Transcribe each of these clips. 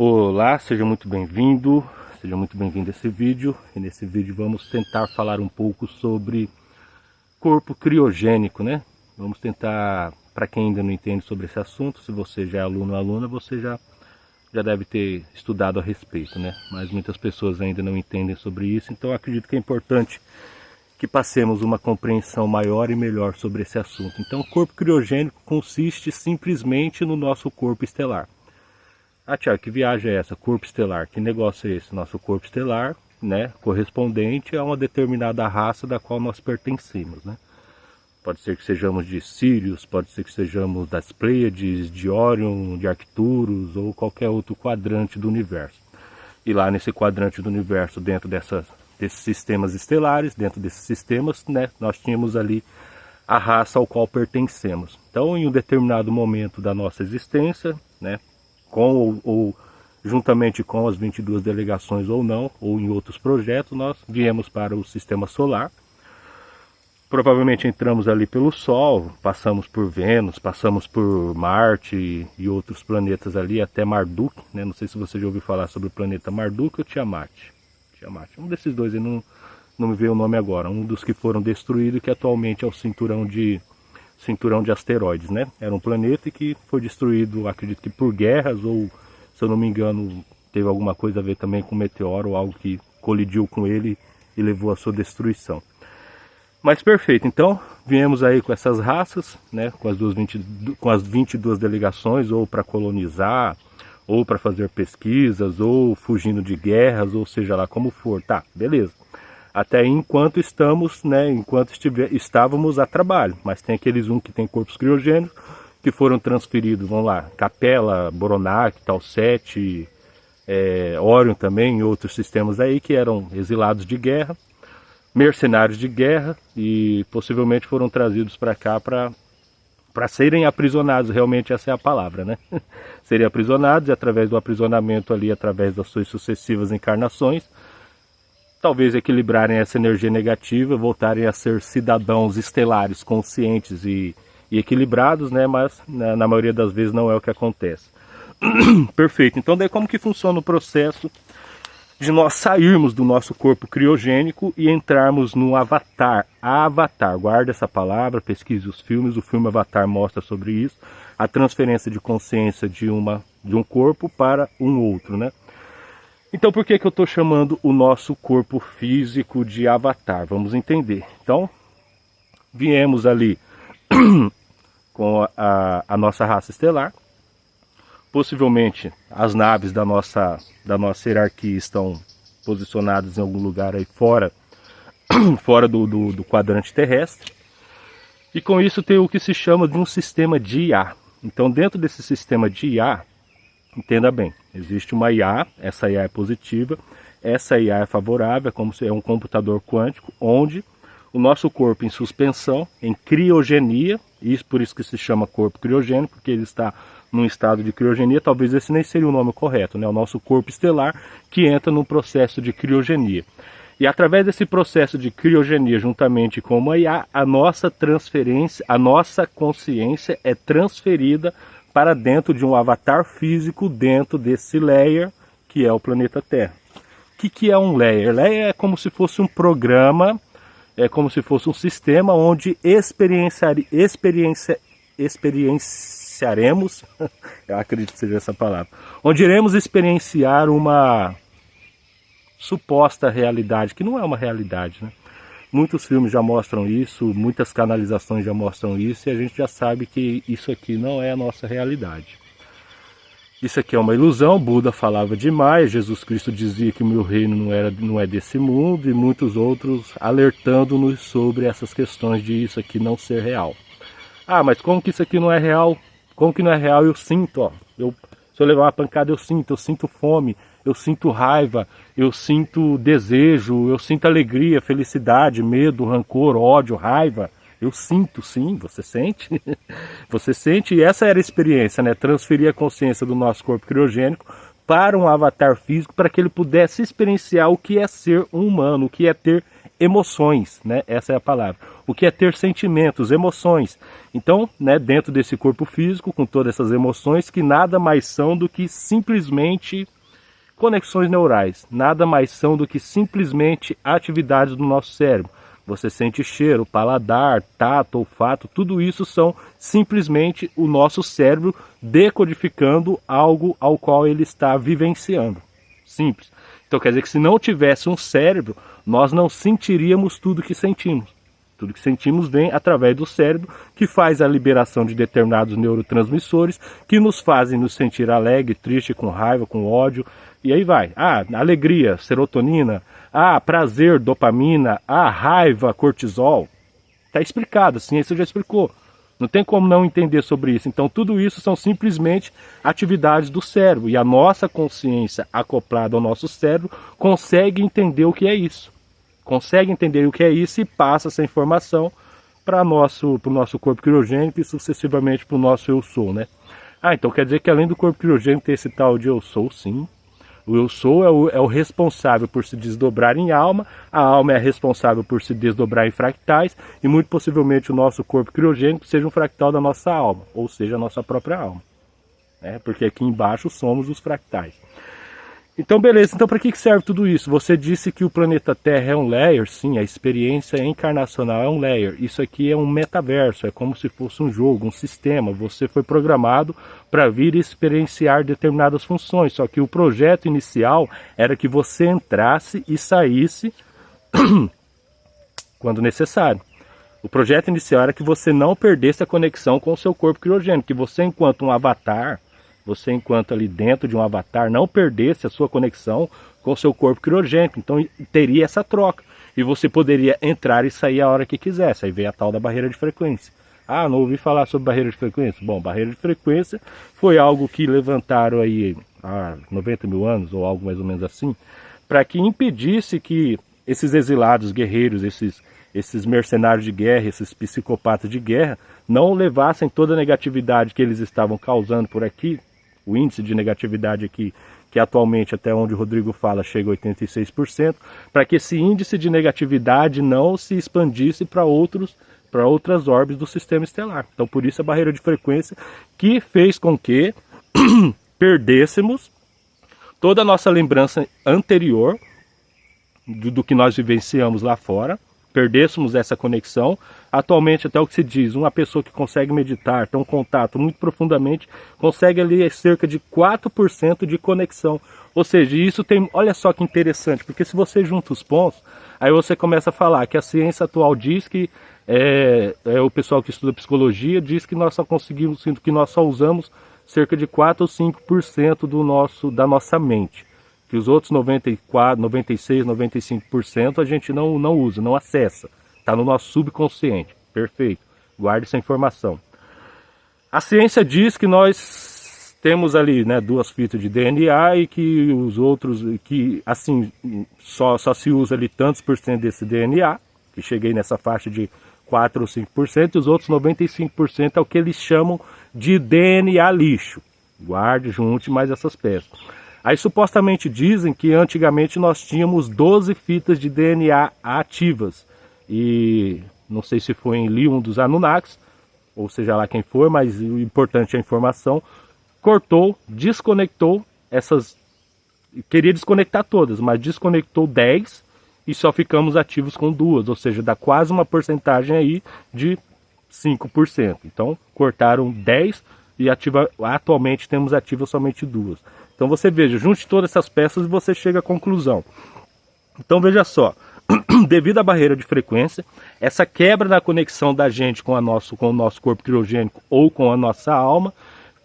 Olá, seja muito bem-vindo a esse vídeo. E nesse vídeo vamos tentar falar um pouco sobre corpo criogênico, né? Vamos tentar, para quem ainda não entende sobre esse assunto, se você já é aluno ou aluna, você já deve ter estudado a respeito, né? Mas muitas pessoas ainda não entendem sobre isso, então eu acredito que é importante que passemos uma compreensão maior e melhor sobre esse assunto. Então, o corpo criogênico consiste simplesmente no nosso corpo estelar. Ah, Tiago, que viagem é essa? Corpo estelar, que negócio é esse? Nosso corpo estelar, né, correspondente a uma determinada raça da qual nós pertencemos, né? Pode ser que sejamos de Sirius, pode ser que sejamos das Pleiades, de Orion, de Arcturus ou qualquer outro quadrante do universo. E lá nesse quadrante do universo, dentro desses sistemas estelares, dentro desses sistemas, né, nós tínhamos ali a raça ao qual pertencemos. Então, em um determinado momento da nossa existência, né, com ou juntamente com as 22 delegações ou não, ou em outros projetos, nós viemos para o sistema solar. Provavelmente entramos ali pelo Sol, passamos por Vênus, passamos por Marte e outros planetas ali, até Marduk, né? Não sei se você já ouviu falar sobre o planeta Marduk ou Tiamat. Um desses dois, aí não me veio o nome agora. Um dos que foram destruídos, que atualmente é o cinturão de asteroides, né? Era um planeta que foi destruído, acredito que por guerras, ou, se eu não me engano, teve alguma coisa a ver também com um meteoro, ou algo que colidiu com ele e levou à sua destruição. Mas perfeito, então viemos aí com essas raças, né, com as 22 delegações, ou para colonizar, ou para fazer pesquisas, ou fugindo de guerras, ou seja lá como for. Tá, beleza. Até aí, enquanto estamos, né, estávamos a trabalho, mas tem aqueles que tem corpos criogênicos que foram transferidos, vamos lá, Capella, Boronac, Talset, Orion também, e outros sistemas aí que eram exilados de guerra, mercenários de guerra, e possivelmente foram trazidos para cá para serem aprisionados. Realmente essa é a palavra, né? Serem aprisionados, e através do aprisionamento ali, através das suas sucessivas encarnações, talvez equilibrarem essa energia negativa, voltarem a ser cidadãos estelares, conscientes e equilibrados, né? Mas na maioria das vezes não é o que acontece. Perfeito. Então daí como que funciona o processo de nós sairmos do nosso corpo criogênico e entrarmos no Avatar? Avatar, guarda essa palavra, pesquise os filmes, o filme Avatar mostra sobre isso, a transferência de consciência de um corpo para um outro, né? Então por que eu estou chamando o nosso corpo físico de Avatar? Vamos entender. Então, viemos ali com a nossa raça estelar. Possivelmente as naves da nossa hierarquia estão posicionadas em algum lugar aí fora do quadrante terrestre. E com isso tem o que se chama de um sistema de IA. Então dentro desse sistema de IA, entenda bem, existe uma IA, essa IA é positiva, essa IA é favorável, como se é um computador quântico, onde o nosso corpo em suspensão, em criogenia, e por isso que se chama corpo criogênico, porque ele está num estado de criogenia. Talvez esse nem seria o nome correto, né? O nosso corpo estelar que entra num processo de criogenia. E através desse processo de criogenia, juntamente com uma IA, a nossa consciência é transferida para dentro de um avatar físico, dentro desse layer que é o planeta Terra. O que é um layer? Layer é como se fosse um programa, é como se fosse um sistema onde experienciaremos, eu acredito que seja essa palavra, onde iremos experienciar uma suposta realidade, que não é uma realidade, né? Muitos filmes já mostram isso, muitas canalizações já mostram isso, e a gente já sabe que isso aqui não é a nossa realidade. Isso aqui é uma ilusão. Buda falava demais, Jesus Cristo dizia que o meu reino não é desse mundo, e muitos outros alertando-nos sobre essas questões de isso aqui não ser real. Ah, mas como que isso aqui não é real? Como que não é real? Eu sinto, ó. Se eu levar uma pancada, eu sinto fome, eu sinto raiva, eu sinto desejo, eu sinto alegria, felicidade, medo, rancor, ódio, raiva. Eu sinto, sim, você sente? Você sente, e essa era a experiência, né? Transferir a consciência do nosso corpo criogênico para um avatar físico, para que ele pudesse experienciar o que é ser um humano, o que é ter emoções, né? Essa é a palavra. O que é ter sentimentos, emoções. Então, né, dentro desse corpo físico, com todas essas emoções, que nada mais são do que simplesmente conexões neurais, nada mais são do que simplesmente atividades do nosso cérebro. Você sente cheiro, paladar, tato, olfato, tudo isso são simplesmente o nosso cérebro decodificando algo ao qual ele está vivenciando. Simples. Então quer dizer que se não tivesse um cérebro, nós não sentiríamos tudo que sentimos. Tudo que sentimos vem através do cérebro, que faz a liberação de determinados neurotransmissores, que nos fazem nos sentir alegre, triste, com raiva, com ódio, e aí vai. Alegria, serotonina, prazer, dopamina, raiva, cortisol. Está explicado, a ciência já explicou. Não tem como não entender sobre isso. Então tudo isso são simplesmente atividades do cérebro. E a nossa consciência acoplada ao nosso cérebro consegue entender o que é isso. Consegue entender o que é isso e passa essa informação para o nosso corpo criogênico e sucessivamente para o nosso eu sou, né? Então quer dizer que além do corpo criogênico ter esse tal de eu sou, sim. O eu sou é o responsável por se desdobrar em alma, a alma é a responsável por se desdobrar em fractais, e muito possivelmente o nosso corpo criogênico seja um fractal da nossa alma, ou seja, a nossa própria alma. Porque aqui embaixo somos os fractais. Então beleza, então para que serve tudo isso? Você disse que o planeta Terra é um layer, sim, a experiência encarnacional é um layer. Isso aqui é um metaverso, é como se fosse um jogo, um sistema. Você foi programado para vir experienciar determinadas funções, só que o projeto inicial era que você entrasse e saísse quando necessário. O projeto inicial era que você não perdesse a conexão com o seu corpo criogênico, que você enquanto um avatar, você enquanto ali dentro de um avatar, não perdesse a sua conexão com o seu corpo criogênico. Então teria essa troca. E você poderia entrar e sair a hora que quisesse. Aí veio a tal da barreira de frequência. Não ouvi falar sobre barreira de frequência. Bom, barreira de frequência foi algo que levantaram aí há 90 mil anos, ou algo mais ou menos assim, para que impedisse que esses exilados guerreiros, esses mercenários de guerra, esses psicopatas de guerra, não levassem toda a negatividade que eles estavam causando por aqui. O índice de negatividade aqui, que atualmente, até onde o Rodrigo fala, chega a 86%, para que esse índice de negatividade não se expandisse para outras órbitas do sistema estelar. Então, por isso a barreira de frequência, que fez com que perdêssemos toda a nossa lembrança anterior do que nós vivenciamos lá fora, perdêssemos essa conexão. Atualmente, até o que se diz, uma pessoa que consegue meditar, ter um contato muito profundamente, consegue ali cerca de 4% de conexão. Ou seja, isso tem, olha só que interessante, porque se você junta os pontos, aí você começa a falar que a ciência atual diz que, o pessoal que estuda psicologia diz que nós só conseguimos, que nós só usamos cerca de 4 ou 5% da nossa mente. Que os outros 94, 96, 95% a gente não usa, não acessa. Está no nosso subconsciente. Perfeito. Guarde essa informação. A ciência diz que nós temos ali, né, 2 fitas de DNA e que os outros, que assim, só se usa ali tantos por cento desse DNA, que cheguei nessa faixa de 4 ou 5%, e os outros 95% é o que eles chamam de DNA lixo. Guarde, junte mais essas peças. Aí supostamente dizem que antigamente nós tínhamos 12 fitas de DNA ativas. E não sei se foi em Li, um dos Anunnakis, ou seja lá quem for, mas o importante é a informação. Cortou, desconectou essas... Queria desconectar todas, mas desconectou 10 e só ficamos ativos com 2. Ou seja, dá quase uma porcentagem aí de 5%. Então cortaram 10 e atualmente temos ativas somente 2. Então você veja, junte todas essas peças e você chega à conclusão. Então veja só, devido à barreira de frequência, essa quebra da conexão da gente com o nosso corpo criogênico ou com a nossa alma,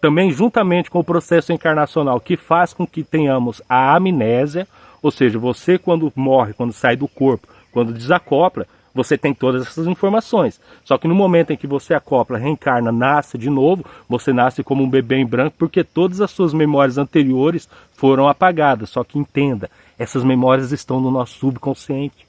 também juntamente com o processo encarnacional que faz com que tenhamos a amnésia, ou seja, você quando morre, quando sai do corpo, quando desacopla, você tem todas essas informações. Só que no momento em que você acopla, reencarna, nasce de novo, você nasce como um bebê em branco, porque todas as suas memórias anteriores foram apagadas. Só que entenda, essas memórias estão no nosso subconsciente.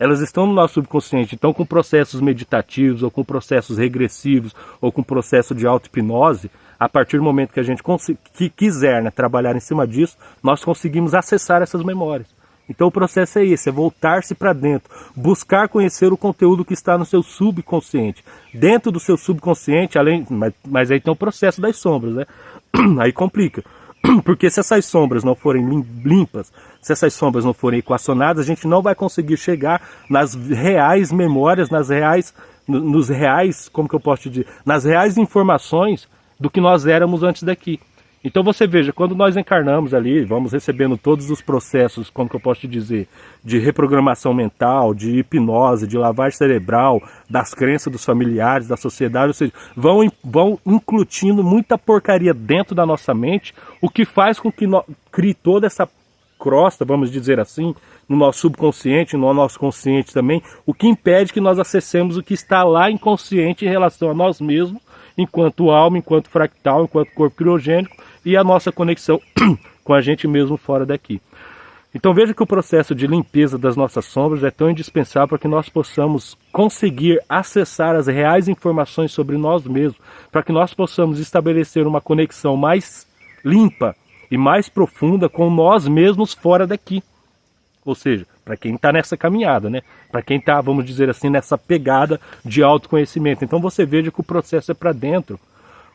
Elas estão no nosso subconsciente. Então, com processos meditativos, ou com processos regressivos, ou com processo de auto-hipnose, a partir do momento que a gente quiser, né, trabalhar em cima disso, nós conseguimos acessar essas memórias. Então o processo é esse, é voltar-se para dentro, buscar conhecer o conteúdo que está no seu subconsciente. Dentro do seu subconsciente, mas aí tem o processo das sombras, né? Aí complica. Porque se essas sombras não forem limpas, se essas sombras não forem equacionadas, a gente não vai conseguir chegar nas reais memórias, nos reais, como que eu posso te dizer, nas reais informações do que nós éramos antes daqui. Então você veja, quando nós encarnamos ali, vamos recebendo todos os processos, como que eu posso te dizer, de reprogramação mental, de hipnose, de lavagem cerebral, das crenças dos familiares, da sociedade, ou seja, vão incutindo muita porcaria dentro da nossa mente, o que faz com que crie toda essa crosta, vamos dizer assim, no nosso subconsciente, no nosso consciente também, o que impede que nós acessemos o que está lá inconsciente em relação a nós mesmos, enquanto alma, enquanto fractal, enquanto corpo criogênico, e a nossa conexão com a gente mesmo fora daqui. Então veja que o processo de limpeza das nossas sombras é tão indispensável para que nós possamos conseguir acessar as reais informações sobre nós mesmos, para que nós possamos estabelecer uma conexão mais limpa e mais profunda com nós mesmos fora daqui. Ou seja, para quem está nessa caminhada, né? Para quem está, vamos dizer assim, nessa pegada de autoconhecimento. Então você veja que o processo é para dentro.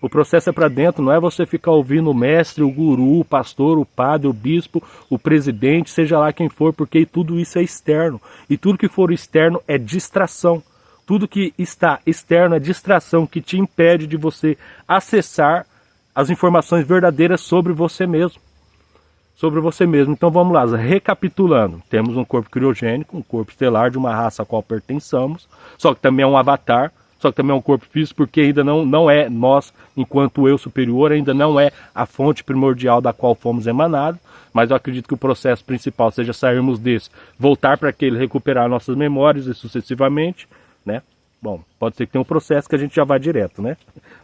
O processo é para dentro, não é você ficar ouvindo o mestre, o guru, o pastor, o padre, o bispo, o presidente, seja lá quem for, porque tudo isso é externo. E tudo que for externo é distração. Tudo que está externo é distração que te impede de você acessar as informações verdadeiras sobre você mesmo. Sobre você mesmo. Então vamos lá, recapitulando. Temos um corpo criogênico, um corpo estelar de uma raça a qual pertençamos, só que também é um avatar, só que também é um corpo físico, porque ainda não é nós, enquanto eu superior, ainda não é a fonte primordial da qual fomos emanados, mas eu acredito que o processo principal seja sairmos desse, voltar para aquele, recuperar nossas memórias e sucessivamente, né? Bom, pode ser que tenha um processo que a gente já vá direto, né?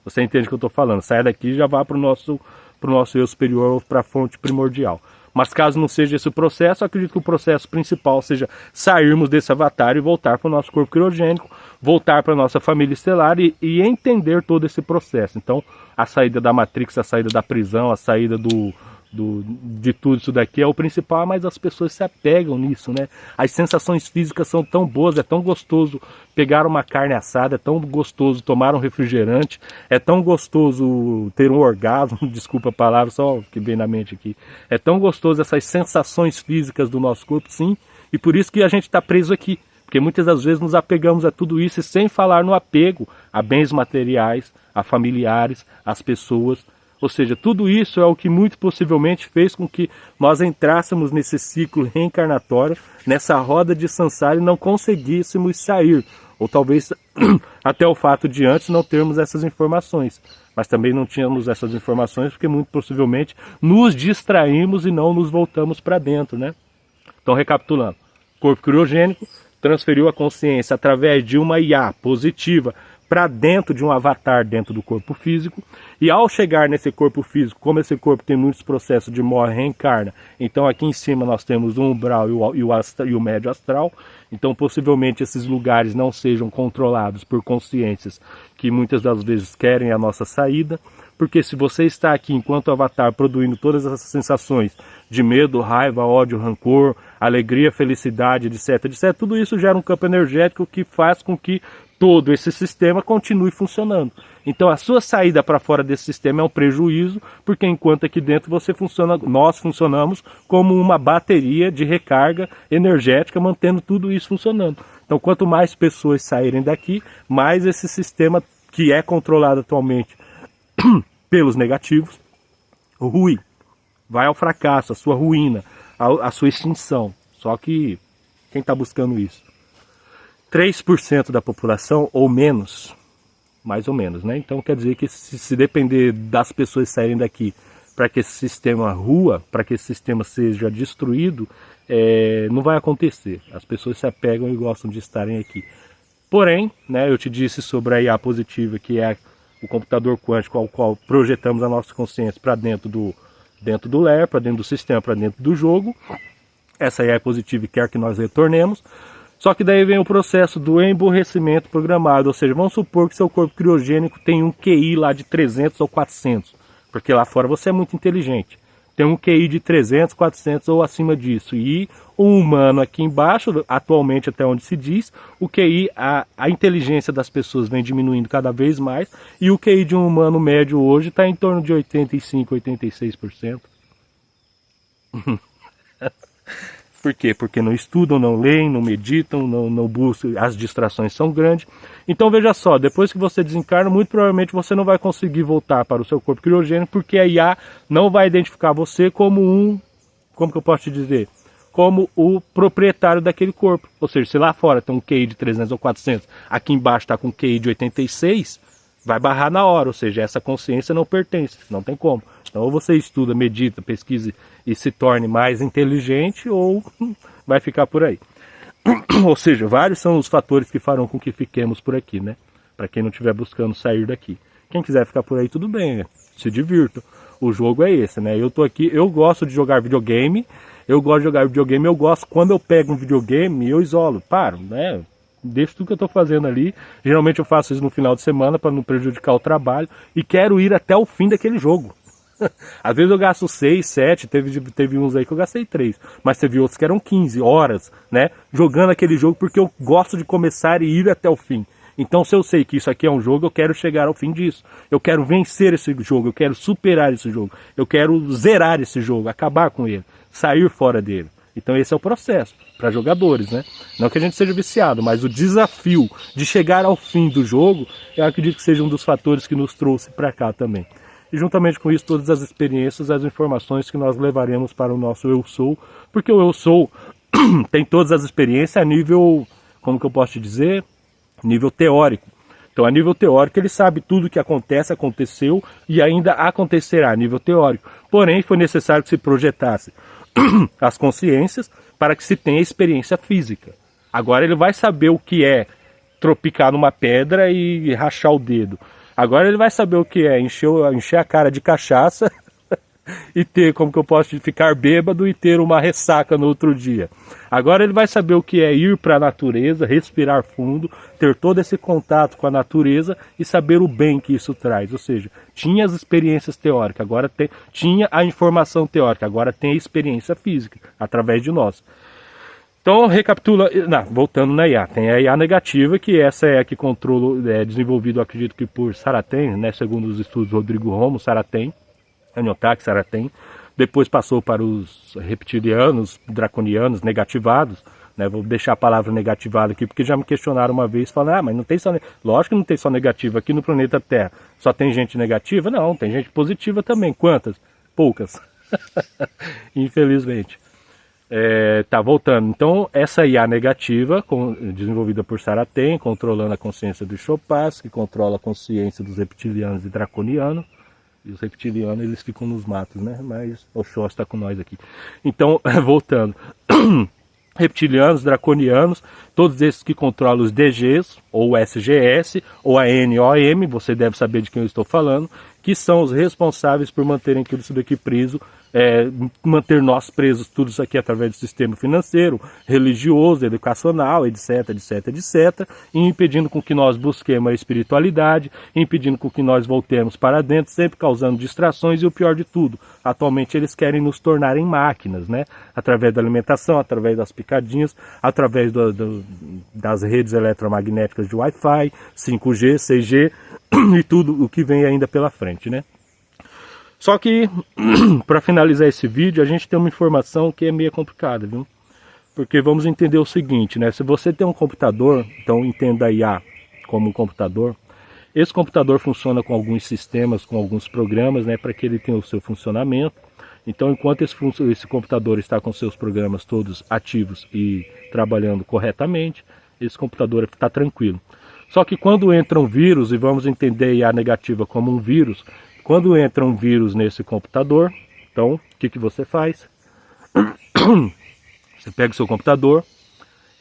Você entende o que eu estou falando, sai daqui e já vá para o nosso eu superior ou para a fonte primordial. Mas caso não seja esse o processo, eu acredito que o processo principal seja sairmos desse avatar e voltar para o nosso corpo criogênico, voltar para a nossa família estelar e entender todo esse processo. Então, a saída da Matrix, a saída da prisão, a saída de tudo isso daqui é o principal, mas as pessoas se apegam nisso, né? As sensações físicas são tão boas, é tão gostoso pegar uma carne assada, é tão gostoso tomar um refrigerante, é tão gostoso ter um orgasmo, desculpa a palavra, só que vem na mente aqui. É tão gostoso essas sensações físicas do nosso corpo, sim, e por isso que a gente está preso aqui, porque muitas das vezes nos apegamos a tudo isso, e sem falar no apego a bens materiais, a familiares, às pessoas. Ou seja, tudo isso é o que muito possivelmente fez com que nós entrássemos nesse ciclo reencarnatório, nessa roda de samsara e não conseguíssemos sair. Ou talvez até o fato de antes não termos essas informações. Mas também não tínhamos essas informações porque muito possivelmente nos distraímos e não nos voltamos para dentro, né? Então, recapitulando, corpo criogênico transferiu a consciência através de uma IA positiva para dentro de um avatar dentro do corpo físico, e ao chegar nesse corpo físico, como esse corpo tem muitos processos de morte e reencarna, então aqui em cima nós temos o umbral e o médio astral, então possivelmente esses lugares não sejam controlados por consciências que muitas das vezes querem a nossa saída, porque se você está aqui enquanto avatar produzindo todas essas sensações de medo, raiva, ódio, rancor, alegria, felicidade, etc, etc, tudo isso gera um campo energético que faz com que todo esse sistema continue funcionando. Então a sua saída para fora desse sistema é um prejuízo, porque enquanto aqui dentro nós funcionamos como uma bateria de recarga energética, mantendo tudo isso funcionando. Então quanto mais pessoas saírem daqui, mais esse sistema que é controlado atualmente pelos negativos, rui, vai ao fracasso, a sua ruína, a sua extinção. Só que quem está buscando isso? 3% da população ou menos, mais ou menos, né? Então quer dizer que se depender das pessoas saírem daqui para que esse sistema rua, para que esse sistema seja destruído, não vai acontecer. As pessoas se apegam e gostam de estarem aqui. Porém, né, eu te disse sobre a IA positiva, que é o computador quântico ao qual projetamos a nossa consciência para dentro do ler, para dentro do sistema, para dentro do jogo. Essa IA é positiva e quer que nós retornemos. Só que daí vem o processo do emborrecimento programado, ou seja, vamos supor que seu corpo criogênico tem um QI lá de 300 ou 400, porque lá fora você é muito inteligente. tem um QI de 300, 400 ou acima disso. E o humano aqui embaixo, atualmente até onde se diz, o QI, a inteligência das pessoas vem diminuindo cada vez mais, e o QI de um humano médio hoje está em torno de 85, 86%. Por quê? Porque não estudam, não leem, não meditam, não buscam, as distrações são grandes. Então veja só, depois que você desencarna, muito provavelmente você não vai conseguir voltar para o seu corpo criogênico, porque a IA não vai identificar você como como que eu posso te dizer? Como o proprietário daquele corpo. Ou seja, se lá fora tem um QI de 300 ou 400, aqui embaixo está com um QI de 86, vai barrar na hora, ou seja, essa consciência não pertence, não tem como. Então ou você estuda, medita, pesquise e se torne mais inteligente, ou vai ficar por aí. Ou seja, vários são os fatores que farão com que fiquemos por aqui, né? Para quem não estiver buscando sair daqui. Quem quiser ficar por aí, tudo bem, né? Se divirta. O jogo é esse, né? Eu tô aqui, eu gosto de jogar videogame, eu gosto quando eu pego um videogame, eu isolo, paro, né? Deixo tudo que eu estou fazendo ali. Geralmente eu faço isso no final de semana para não prejudicar o trabalho. E quero ir até o fim daquele jogo. Às vezes eu gasto 6, 7, teve uns aí que eu gastei 3. Mas teve outros que eram 15 horas, né? Jogando aquele jogo porque eu gosto de começar e ir até o fim. Então se eu sei que isso aqui é um jogo, eu quero chegar ao fim disso. Eu quero vencer esse jogo, eu quero superar esse jogo. Eu quero zerar esse jogo, acabar com ele, sair fora dele. Então esse é o processo para jogadores, né? Não que a gente seja viciado, mas o desafio de chegar ao fim do jogo, eu acredito que seja um dos fatores que nos trouxe para cá também. E juntamente com isso, todas as experiências, as informações que nós levaremos para o nosso Eu Sou, porque o Eu Sou tem todas as experiências a nível, como que eu posso te dizer? Nível teórico. Então a nível teórico ele sabe tudo o que acontece, aconteceu e ainda acontecerá a nível teórico. Porém foi necessário que se projetasse as consciências para que se tenha experiência física. Agora ele vai saber o que é tropicar numa pedra e rachar o dedo. Agora ele vai saber o que é encher a cara de cachaça e ter, como que eu posso ficar bêbado e ter uma ressaca no outro dia. Agora ele vai saber o que é ir para a natureza, respirar fundo, ter todo esse contato com a natureza e saber o bem que isso traz. Ou seja, tinha as experiências teóricas, agora tinha a informação teórica, agora tem a experiência física, através de nós. Então, recapitula, voltando na IA, tem a IA negativa, que essa é a que controla, é desenvolvido, acredito que por Saracen, né, segundo os estudos Rodrigo Romo, Saracen, Anyotaki, Saracen, depois passou para os reptilianos, draconianos, negativados, né, vou deixar a palavra negativado aqui, porque já me questionaram uma vez, falando, mas não tem só, lógico que não tem só negativo aqui no planeta Terra, só tem gente negativa? Não, tem gente positiva também, quantas? Poucas, infelizmente. Tá voltando, então essa IA negativa, desenvolvida por Saracen, controlando a consciência do Chopaz, que controla a consciência dos reptilianos e draconianos, e os reptilianos eles ficam nos matos, né? Mas o Oxóssi está com nós aqui. Então, voltando, reptilianos, draconianos, todos esses que controlam os DGs, ou o SGS, ou a NOM, você deve saber de quem eu estou falando, que são os responsáveis por manterem aquilo daqui preso, manter nós presos, tudo isso aqui através do sistema financeiro, religioso, educacional, etc, etc, etc, e impedindo com que nós busquemos a espiritualidade, impedindo com que nós voltemos para dentro, sempre causando distrações e o pior de tudo, atualmente eles querem nos tornar em máquinas, né? Através da alimentação, através das picadinhas, através das redes eletromagnéticas de Wi-Fi, 5G, 6G e tudo o que vem ainda pela frente, né? Só que, para finalizar esse vídeo, a gente tem uma informação que é meio complicada, viu? Porque vamos entender o seguinte, né? Se você tem um computador, então entenda a IA como um computador. Esse computador funciona com alguns sistemas, com alguns programas, né? Para que ele tenha o seu funcionamento. Então, enquanto esse computador está com seus programas todos ativos e trabalhando corretamente, esse computador está tranquilo. Só que quando entra um vírus, e vamos entender a IA negativa como um vírus, quando entra um vírus nesse computador, então, o que você faz? Você pega o seu computador,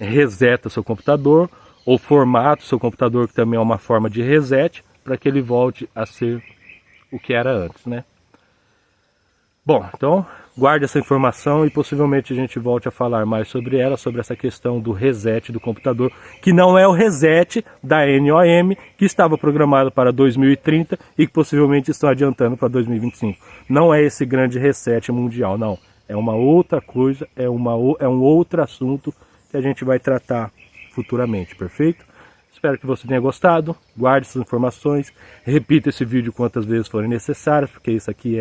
reseta seu computador, ou formata o seu computador, que também é uma forma de reset, para que ele volte a ser o que era antes, né? Bom, então guarde essa informação e possivelmente a gente volte a falar mais sobre ela, sobre essa questão do reset do computador, que não é o reset da NOM, que estava programado para 2030 e que possivelmente estão adiantando para 2025. Não é esse grande reset mundial, não. É uma outra coisa, é um outro assunto que a gente vai tratar futuramente, perfeito? Espero que você tenha gostado, guarde essas informações, repita esse vídeo quantas vezes forem necessárias, porque isso aqui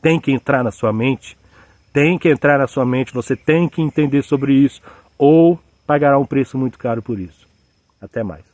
tem que entrar na sua mente, você tem que entender sobre isso, ou pagará um preço muito caro por isso. Até mais.